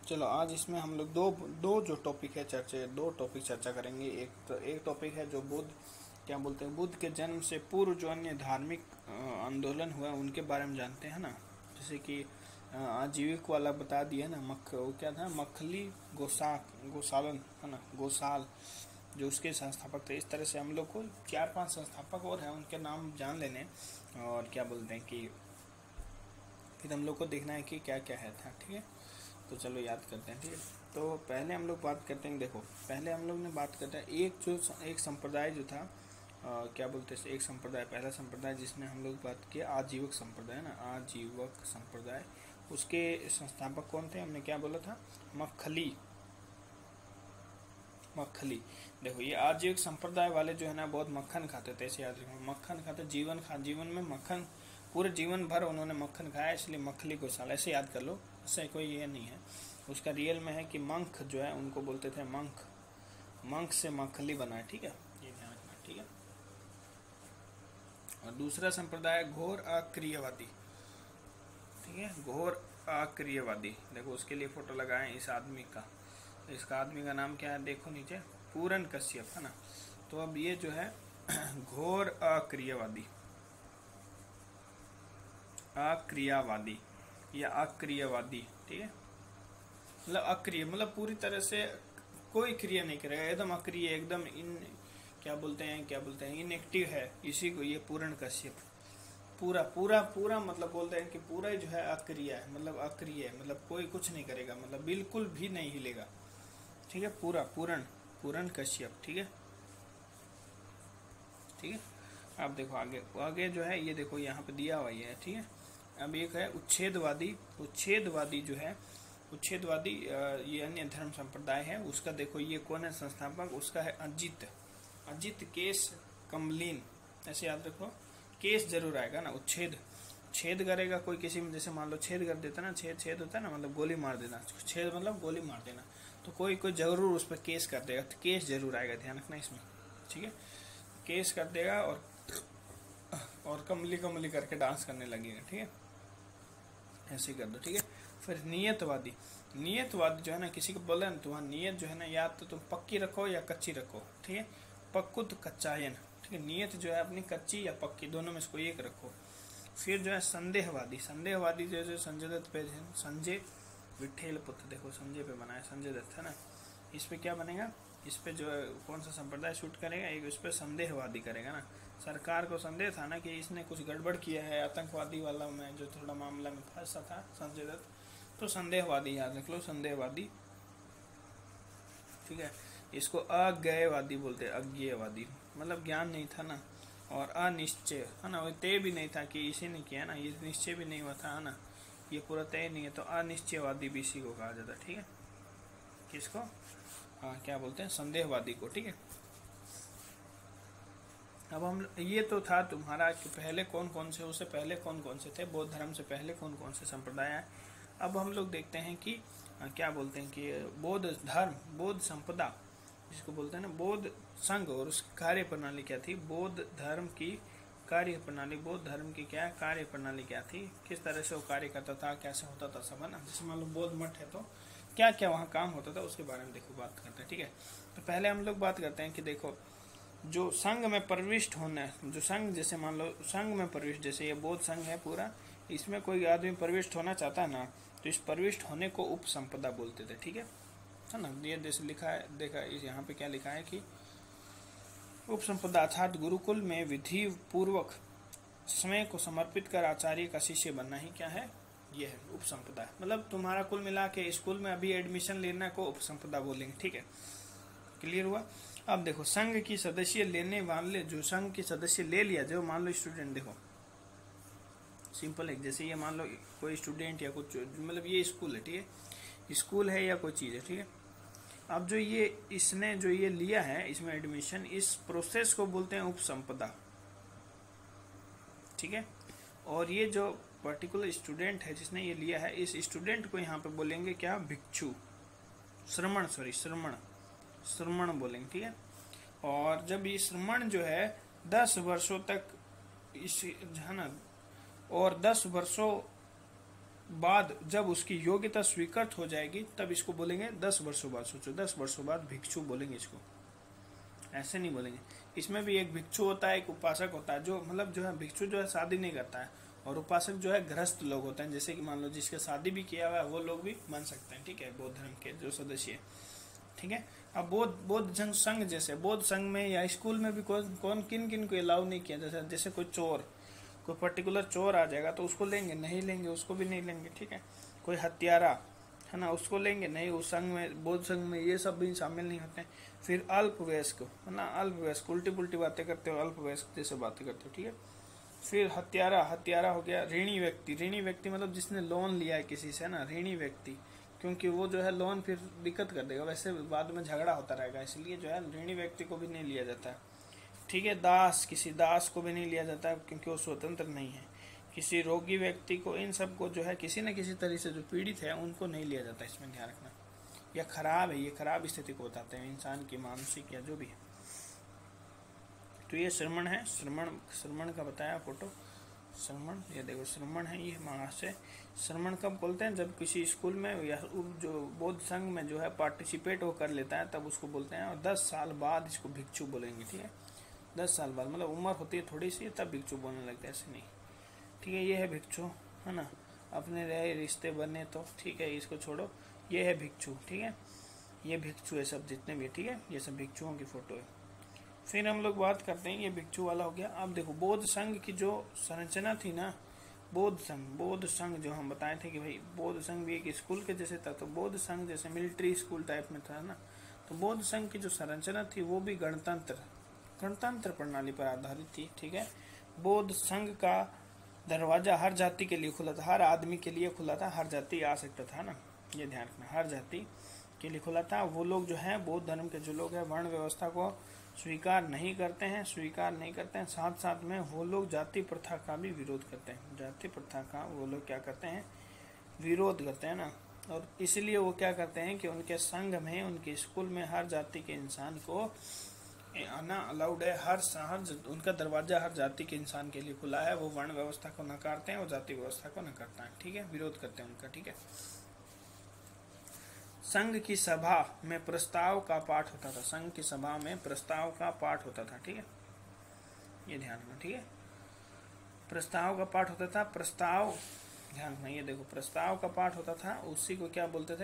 चलो आज इसमें हम लोग दो दो जो टॉपिक है दो टॉपिक चर्चा करेंगे। एक टॉपिक है जो बुद्ध क्या बोलते हैं, बुद्ध के जन्म से पूर्व जो अन्य धार्मिक आंदोलन हुआ उनके बारे में जानते हैं ना। जैसे कि आजीविक वाला बता दिया ना, वो क्या था, मखली गोसालन है ना, गोसाल जो उसके संस्थापक थे। इस तरह से हम लोग को 4-5 संस्थापक और हैं, उनके नाम जान लेने और क्या बोलते हैं कि फिर हम लोग को देखना है कि क्या क्या है था। ठीक है, तो चलो याद करते हैं। ठीक है, तो पहले हम लोग बात करते हैं। देखो पहले हम लोग ने बात करते हैं एक संप्रदाय जो था, क्या बोलते हैं, एक संप्रदाय, पहला संप्रदाय जिसने हम लोग बात किया आजीवक संप्रदाय ना, आजीवक संप्रदाय। उसके संस्थापक कौन थे, हमने क्या बोला था, मखली। देखो ये आजीविक संप्रदाय वाले जो है ना बहुत मक्खन खाते थे, ऐसे याद रखो, मक्खन खाते, जीवन में मक्खन, पूरे जीवन भर उन्होंने मक्खन खाया, इसलिए मखली गोशाला, ऐसे याद कर लो, इससे कोई ये नहीं है। उसका रियल में है कि मंक जो है उनको बोलते थे मंक से मखली बना है। ठीक है, ये ध्यान रखना। ठीक है, और दूसरा संप्रदाय घोर अक्रियवादी। ठीक है, घोर अक्रियवादी। देखो उसके लिए फोटो लगाए इस आदमी का, इसका आदमी का नाम क्या है, देखो नीचे, पूरन कश्यप है ना। तो अब ये जो है घोर अक्रियवादी या अक्रियवादी। ठीक है, मतलब अक्रिय मतलब पूरी तरह से कोई क्रिया नहीं करेगा, एकदम अक्रिय, एकदम क्या बोलते हैं इनएक्टिव है, इसी को ये पूर्ण कश्यप पूरा मतलब बोलते हैं कि पूरा जो है अक्रिय है, मतलब अक्रिय मतलब कोई कुछ नहीं करेगा, मतलब बिल्कुल भी नहीं हिलेगा। ठीक है, पूर्ण कश्यप। ठीक है, अब देखो आगे जो है ये देखो यहाँ पे दिया हुआ है। ठीक है, अब एक है उच्छेदवादी जो है, उच्छेदवादी ये अन्य धर्म संप्रदाय है। उसका देखो ये कौन है संस्थापक, उसका है अजित केस कमलीन, ऐसे याद रखो, केस जरूर आएगा ना। छेद करेगा कोई किसी में, जैसे मान लो छेद कर देता ना, छेद होता है ना, मतलब गोली मार देना, छेद मतलब गोली मार देना, तो कोई जरूर उस पर केस कर देगा, तो केस जरूर आएगा, ध्यान रखना इसमें। ठीक है, केस कर देगा और कमली करके डांस करने लगेगा। ठीक है, ऐसे कर दो। ठीक है, फिर नियतवादी जो है ना, किसी को बोले ना तुम्हारा नियत जो है ना, या तो तुम पक्की रखो या कच्ची रखो। ठीक है, पक्कुत कच्चायन। ठीक है, नियत जो है अपनी कच्ची या पक्की, दोनों में से कोई एक रखो। फिर जो है संदेहवादी जो संजय दत्त पे है, संजय विठेल पुत्र, देखो संजय पे बनाया, संजय दत्त है ना, इस पे क्या बनेगा, इस पे जो है कौन सा संप्रदाय शूट करेगा, एक इस पे संदेहवादी करेगा ना। सरकार को संदेह था ना कि इसने कुछ गड़बड़ किया है, आतंकवादी वाला में जो थोड़ा मामला में फंसा था संजय दत्त, तो संदेहवादी याद रख लो, संदेहवादी। ठीक है, इसको अज्ञेयवादी बोलते हैं, अज्ञेयवादी मतलब ज्ञान नहीं था ना, और अनिश्चय है ना, वो तय भी नहीं था कि इसी ने किया ना, ये निश्चय भी नहीं हुआ था है ना, ये पूरा तय नहीं है, तो अनिश्चयवादी भी इसी को कहा जाता है। ठीक है, किसको, हाँ क्या बोलते हैं, संदेहवादी को। ठीक है, अब हम ये तो था तुम्हारा कि पहले कौन कौन से, उससे पहले कौन कौन से थे, बौद्ध धर्म से पहले कौन कौन से संप्रदाय है। अब हम लोग देखते हैं कि क्या बोलते हैं कि बौद्ध संपदा जिसको बोलते हैं ना, बौद्ध संघ, और उसकी कार्य प्रणाली क्या थी, बौद्ध धर्म की कार्य प्रणाली, बौद्ध धर्म की क्या कार्य प्रणाली क्या थी, किस तरह से वो कार्य करता था, कैसे होता था सब है ना। जैसे मान लो बौद्ध मठ है तो क्या क्या वहाँ काम होता था, उसके बारे में देखो बात करते हैं। ठीक है, तो पहले हम लोग बात करते हैं कि देखो जो संघ में प्रविष्ट होना है, जो संघ, जैसे मान लो संघ में प्रविष्ट, जैसे ये बौद्ध संघ है पूरा, इसमें कोई आदमी प्रविष्ट होना चाहता है ना, तो इस प्रविष्ट होने को उपसंपदा बोलते थे। ठीक है ना, ये जैसे लिखा है, देखा इस यहाँ पे क्या लिखा है कि उपसंपदा अर्थात गुरुकुल में विधि पूर्वक समय को समर्पित कर आचार्य का शिष्य बनना ही क्या है, ये है उपसंपदा। मतलब तुम्हारा कुल मिला के स्कूल में अभी एडमिशन लेना को उपसंपदा बोलेंगे। ठीक है, क्लियर हुआ। अब देखो संघ की सदस्य लेने वाले, जो संघ की सदस्य ले लिया, जो मान लो स्टूडेंट, देखो सिंपल है, जैसे ये मान लो कोई स्टूडेंट या कुछ, मतलब ये स्कूल है। ठीक है, स्कूल है या कोई चीज़ है। ठीक है, अब जो ये इसने जो ये लिया है इसमें एडमिशन, इस प्रोसेस को बोलते हैं उपसंपदा। ठीक है, और ये जो पर्टिकुलर स्टूडेंट है जिसने ये लिया है, इस स्टूडेंट को यहाँ पे बोलेंगे क्या, भिक्षु, श्रमण बोलेंगे। ठीक है, और जब ये श्रमण जो है 10 वर्षों तक इस है ना, और 10 वर्षों बाद जब उसकी योग्यता स्वीकृत हो जाएगी तब इसको बोलेंगे 10 वर्षों बाद। सोचो 10 वर्षों बाद भिक्षु बोलेंगे इसको, ऐसे नहीं बोलेंगे। इसमें भी एक भिक्षु होता है, एक उपासक होता है। जो मतलब जो है भिक्षु जो है शादी नहीं करता है, और उपासक जो है गृहस्थ लोग होते हैं, जैसे कि मान लो जिसके शादी भी किया हुआ है वो लोग भी बन सकते हैं, ठीक है, बौद्ध धर्म के जो सदस्य है, ठीक है। अब बौद्ध संघ, जैसे बौद्ध संघ में या स्कूल में भी कौन किन किन को अलाउ नहीं किया, जैसे कोई चोर, कोई पर्टिकुलर चोर आ जाएगा तो उसको लेंगे, नहीं लेंगे उसको भी नहीं लेंगे, ठीक है। कोई हत्यारा है ना, उसको लेंगे नहीं, उस संघ में, बौद्ध संघ में ये सब भी शामिल नहीं होते हैं। फिर अल्पवयस्क है ना, अल्पवयस्क उल्टी पुल्टी बातें करते हो, अल्पवयस्क जैसे बातें करते हो, ठीक है। फिर हत्यारा हो गया। ऋणी व्यक्ति मतलब जिसने लोन लिया है किसी से, है ना, ऋणी व्यक्ति, क्योंकि वो जो है लोन फिर दिक्कत कर देगा, वैसे बाद में झगड़ा होता रहेगा, इसलिए जो है ऋणी व्यक्ति को भी नहीं लिया जाता है, ठीक है। किसी दास को भी नहीं लिया जाता है क्योंकि वो स्वतंत्र नहीं है। किसी रोगी व्यक्ति को, इन सब को जो है किसी न किसी तरह से जो पीड़ित है उनको नहीं लिया जाता, इसमें ध्यान रखना। या खराब है, ये खराब स्थिति को बताते हैं इंसान की, मानसिक या जो भी है। तो ये श्रमण है, श्रमण का बताया फोटो, श्रमण, ये देखो श्रमण है, ये महाशय। श्रमण कब बोलते हैं, जब किसी स्कूल में या जो बौद्ध संघ में जो है पार्टिसिपेट वो कर लेता है तब उसको बोलते हैं, और 10 साल बाद इसको भिक्षु बोलेंगे, ठीक है। 10 साल बाद मतलब उम्र होती है थोड़ी सी तब भिक्षु बोलने लगते हैं, ऐसे नहीं, ठीक है। ये है भिक्षु, है ना, अपने रहे रिश्ते बने तो ठीक है, इसको छोड़ो। ये है भिक्षु, ठीक है, ये भिक्षु है सब जितने भी, ठीक है, ये सब भिक्षुओं की फोटो है। फिर हम लोग बात करते हैं, ये भिक्षु वाला हो गया। अब देखो बौद्ध संघ की जो संरचना थी ना, बौद्ध संघ जो हम बताए थे कि भाई बौद्ध संघ भी एक स्कूल के जैसे था, तो बौद्ध संघ जैसे मिलिट्री स्कूल टाइप में था ना, तो बौद्ध संघ की जो संरचना थी वो भी गणतंत्र प्रणाली पर आधारित थी, ठीक है। बौद्ध संघ का दरवाजा हर जाति के लिए खुला था, हर आदमी के लिए खुला था, हर जाति आ सकता था ना, ये ध्यान रखना, हर जाति के लिए खुला था। वो लोग जो है बौद्ध धर्म के जो लोग हैं वर्ण व्यवस्था को स्वीकार नहीं करते हैं, साथ साथ में वो लोग जाति प्रथा का भी विरोध करते हैं, जाति प्रथा का वो लोग क्या करते हैं, विरोध करते हैं ना। और इसलिए वो क्या करते हैं कि उनके संघ में, उनके स्कूल में हर जाति के इंसान को आना अलाउड है, उनका दरवाजा हर जाति के इंसान के लिए खुला है। वो वर्ण व्यवस्था को नकारते हैं और जाति व्यवस्था को नकारता है, ठीक है, विरोध करते हैं उनका, ठीक है। संघ की सभा में प्रस्ताव का पाठ होता था, संघ की सभा में प्रस्ताव का पाठ होता था, ठीक है, ये ध्यान रखना, ठीक है, प्रस्ताव का पाठ होता था। प्रस्ताव ध्यान रखना, ये देखो प्रस्ताव का पाठ होता था, उसी को क्या बोलते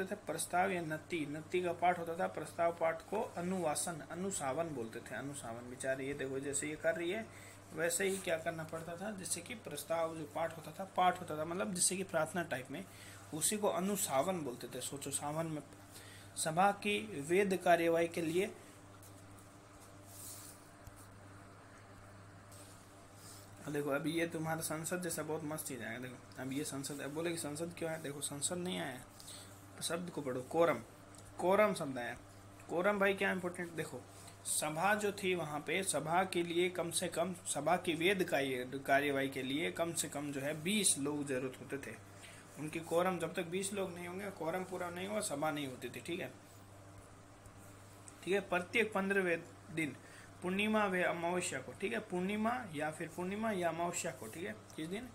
थे, प्रस्ताव या नत्ती का पाठ होता था। प्रस्ताव पाठ को अनुसावन बोलते थे, अनुसावन। बेचारे ये देखो जैसे ये कर रही है वैसे ही क्या करना पड़ता था, जिससे कि प्रस्ताव जो पाठ होता था मतलब जिससे कि प्रार्थना टाइप में, उसी को अनुसावन बोलते थे। सोचो, सावन में सभा की वेद कार्यवाही के लिए देखो अभी ये तुम्हारा संसद जैसा बहुत मस्त चीज आएगा। देखो अब ये संसद, अब बोले कि संसद क्यों है, देखो संसद नहीं आया, शब्द को पढ़ो, कोरम शब्द आया। कोरम भाई क्या इंपॉर्टेंट, देखो सभा जो थी वहां पे, सभा के लिए कम से कम, सभा की वेद कार्यवाही के लिए कम से कम जो है 20 लोग जरूरत होते थे। उनकी कोरम, जब तक 20 लोग नहीं होंगे, कोरम पूरा नहीं हुआ, सभा नहीं होती थी, ठीक है। प्रत्येक 15वें दिन, पूर्णिमा व अमावस्या को, ठीक है, पूर्णिमा या अमावस्या को, ठीक है, किस दिन,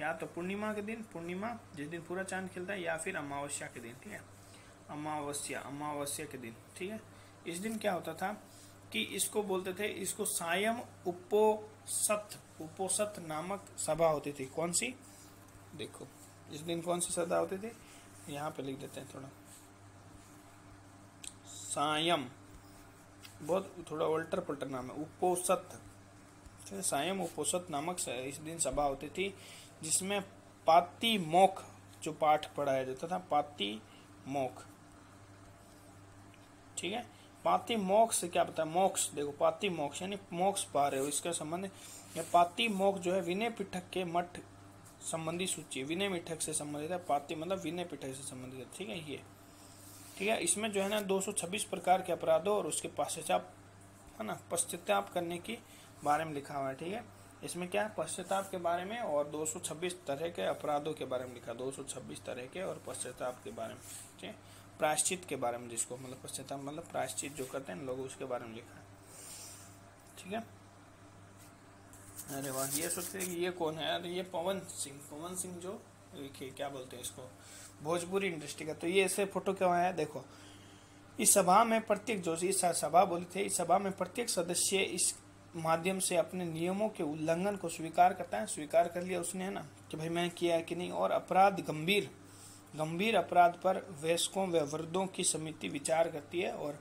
या तो पूर्णिमा के दिन, पूर्णिमा जिस दिन पूरा चांद खिलता है, या फिर अमावस्या के दिन, ठीक है, अमावस्या के दिन, ठीक है। इस दिन क्या होता था कि इसको बोलते थे, इसको सायं उपोसत नामक सभा होती थी। कौन सी, देखो इस दिन कौन सी सभा होती थी, यहाँ पे लिख देते हैं थोड़ा, सायं, बहुत थोड़ा उल्टर पुल्टर नाम है, उपोसत, सायं उपोसत नामक इस दिन सभा होती थी, जिसमें पाति मोक्ष जो पाठ पढ़ाया जाता था, पाति मोक्ष, ठीक है। पाति मोक्ष से क्या पता है, मोक्ष, देखो पाति मोक्ष यानी मोक्ष पा रहे हो, इसका संबंध या पाति मोक्ष जो है विनय पिटक के मठ संबंधी सूची, विनय पिटक से संबंधित है, पाति मतलब विनय पिटक से संबंधित है, ठीक है, ये ठीक है। इसमें जो है ना 226 प्रकार के अपराधों और उसके पश्चाताप, है ना, पश्चाताप करने के बारे में लिखा हुआ है, ठीक है। इसमें क्या है, पश्चाताप के बारे में और 226 तरह के अपराधों के बारे में लिखा, 226 तरह के और पश्चाताप के बारे में, ठीक है, प्रायश्चित के बारे में, जिसको मतलब पश्चाताप मतलब प्रायश्चित जो करते हैं लोग, उसके बारे में लिखा है, ठीक है। अरे वाह, ये सोचते हैं कि ये कौन है? अरे ये पवन सिंह जो देखिए क्या बोलते हैं इसको, भोजपुरी इंडस्ट्री का। तो ये ऐसे फोटो क्यों आया देखो, इस सभा में प्रत्येक जो इस सभा बोली थे, इस सभा में प्रत्येक सदस्य इस माध्यम से अपने नियमों के उल्लंघन को स्वीकार करता है। स्वीकार कर लिया उसने, है ना, कि भाई मैं किया है कि नहीं, और अपराध गंभीर अपराध पर वयस्कों व वृद्धों की समिति विचार करती है और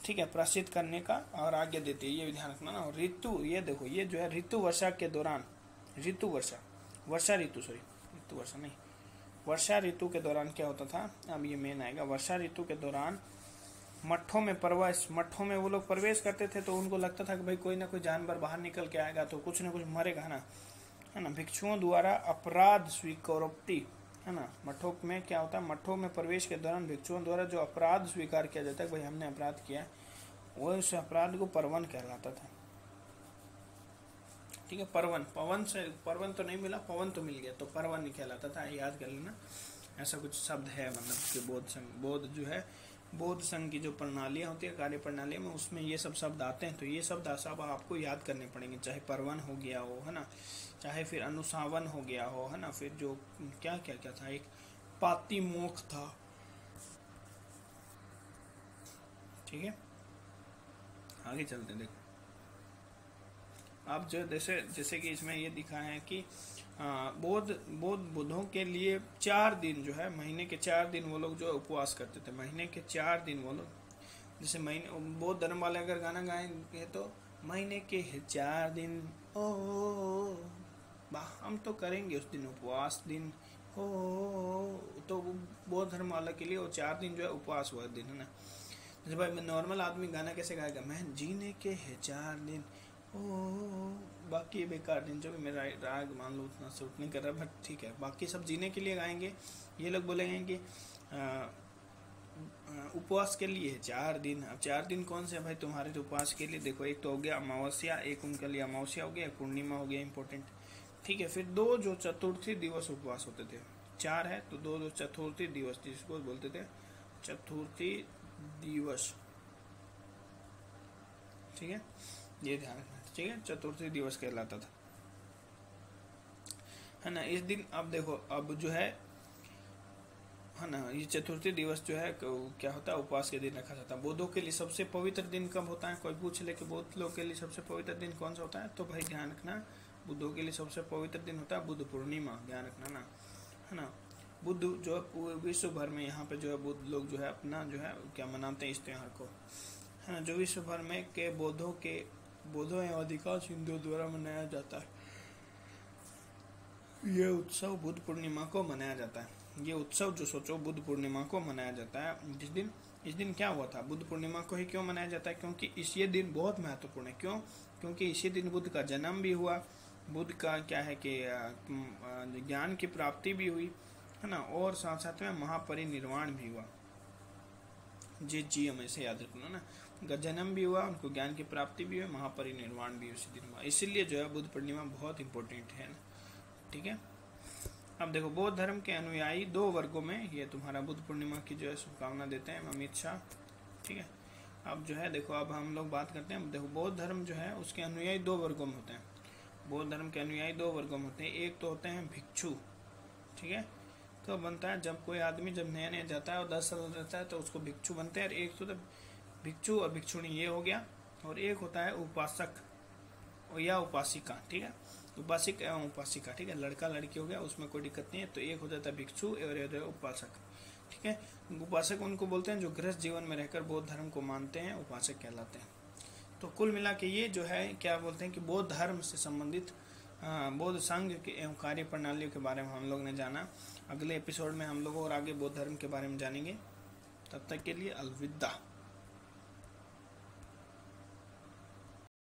ठीक है प्रायश्चित करने का और आज्ञा देती है। ये भी ध्यान रखना ना। और ऋतु, ये देखो ये जो है ऋतु वर्षा के दौरान, वर्षा ऋतु के दौरान क्या होता था, अब ये मेन आएगा। वर्षा ऋतु के दौरान मठों में वो लोग प्रवेश करते थे, तो उनको लगता था कि भाई कोई ना कोई जानवर बाहर निकल के आएगा तो कुछ ना कुछ मरेगा ना, है ना। भिक्षुओं द्वारा अपराध स्वीकारोक्ति, है ना। मठों में क्या होता है, मठों में प्रवेश के दौरान भिक्षुओं द्वारा जो अपराध स्वीकार किया जाता है, भाई हमने अपराध किया, वो उस अपराध को परवन कहलाता था। ठीक है, परवन तो नहीं मिला, पवन तो मिल गया, तो परवन नहीं कहलाता था, याद कर लेना। ऐसा कुछ शब्द है, मतलब कि बौद्ध जो है, बौद्ध संघ की जो प्रणालियाँ होती है, कार्य प्रणाली में, उसमें ये सब शब्द आते हैं। तो ये शब्द सब आपको याद करने पड़ेंगे, चाहे परवन हो गया हो, है ना, चाहे फिर अनुसावन हो गया हो, है ना, फिर जो क्या क्या क्या था, एक पातिमोक्ष था। ठीक है, आगे चलते हैं। देखो अब जो जैसे कि इसमें ये दिखा है कि बुद्धों के लिए 4 दिन जो है, महीने के 4 दिन वो लोग जो उपवास करते थे, महीने के 4 दिन वो लोग, जैसे महीने बौद्ध धर्म वाले अगर गाना गाएंगे तो महीने के 4 दिन ओ हम तो करेंगे उस दिन उपवास दिन हो, तो बौद्ध धर्म वाले के लिए वो 4 दिन जो है उपवास हुआ दिन, है ना। जैसे भाई नॉर्मल आदमी गाना कैसे गाएगा, मैं जीने के है 4 दिन ओ, बाकी बेकार दिन, जो भी मेरा राग मान लो उतना सूट नहीं कर रहा, बट ठीक है, बाकी सब जीने के लिए गाएंगे। ये लोग बोलेंगे कि उपवास के लिए 4 दिन। अब 4 दिन कौन से भाई तुम्हारे जो उपवास के लिए? देखो, एक तो हो गया अमावस्या, एक उनके लिए अमावस्या हो गया, एक पूर्णिमा हो गया इंपॉर्टेंट। ठीक है, फिर 2 जो चतुर्थी दिवस उपवास होते थे, 4 है तो 2 चतुर्थी दिवस, जिसको बोलते थे चतुर्थी दिवस। ठीक है, ये ध्यान रखना। ठीक है, चतुर्थी दिवस कहलाता था, है ना। इस दिन अब देखो, अब जो है ना, ये चतुर्थी दिवस जो है क्या होता है, उपवास के दिन रखा जाता है। बौद्धों के लिए सबसे पवित्र दिन कब होता है? कोई पूछ ले कि बौद्ध लोग के लिए सबसे पवित्र दिन कौन सा होता है, तो भाई ध्यान रखना, बुद्धों के लिए सबसे पवित्र दिन होता है बुद्ध पूर्णिमा, ध्यान रखना ना, है ना। बुद्ध जो है विश्व भर में, यहाँ पे जो है बुद्ध लोग जो है अपना जो है क्या मनाते हैं इस त्योहार को, है ना, जो विश्व भर में के बौद्धों एवं अधिकांश हिंदुओं द्वारा मनाया जाता है। ये उत्सव बुद्ध पूर्णिमा को मनाया जाता है। ये उत्सव जो सोचो बुद्ध पूर्णिमा को मनाया जाता है। इस दिन क्या हुआ था, बुद्ध पूर्णिमा को ही क्यों मनाया जाता है? क्योंकि ये दिन बहुत महत्वपूर्ण है। क्यों? क्योंकि इसी दिन बुद्ध का जन्म भी हुआ, बुद्ध का क्या है कि ज्ञान की प्राप्ति भी हुई, है ना, और साथ साथ में महापरिनिर्वाण भी हुआ। जी हमेशा याद रखना ना, उनका जन्म भी हुआ, उनको ज्ञान की प्राप्ति भी हुई, महापरिनिर्वाण भी उसी दिन हुआ। इसीलिए जो है बुद्ध पूर्णिमा बहुत इंपॉर्टेंट है ना। ठीक है, अब देखो बौद्ध धर्म के अनुयायी 2 वर्गों में, ये तुम्हारा बुद्ध पूर्णिमा की जो है शुभकामना देते हैं अमित शाह। ठीक है, अब जो है देखो, अब हम लोग बात करते हैं। देखो बौद्ध धर्म जो है उसके अनुयायी 2 वर्गों में होते हैं। बौद्ध धर्म के अनुयायी 2 वर्गों में होते हैं। एक तो होते हैं भिक्षु। ठीक है, तो बनता है जब कोई आदमी जब नया जाता है और 10 साल रहता है तो उसको भिक्षु बनते हैं। और एक तो भिक्षु और भिक्षुणी ये हो गया, और एक होता है उपासक या उपासिका। ठीक है, उपासक एवं उपासिका। ठीक है, लड़का लड़की हो गया, उसमें कोई दिक्कत नहीं है। तो एक हो जाता है भिक्षु और एक उपासक। ठीक है, उपासक उनको बोलते हैं जो गृहस्थ जीवन में रहकर बौद्ध धर्म को मानते हैं, उपासक कहलाते हैं। तो कुल मिला के ये जो है क्या बोलते हैं कि बौद्ध धर्म से संबंधित बौद्ध संघ के एवं कार्य प्रणालियों के बारे में हम लोग ने जाना। अगले एपिसोड में हम लोग और आगे बौद्ध धर्म के बारे में जानेंगे। तब तक के लिए अलविदा।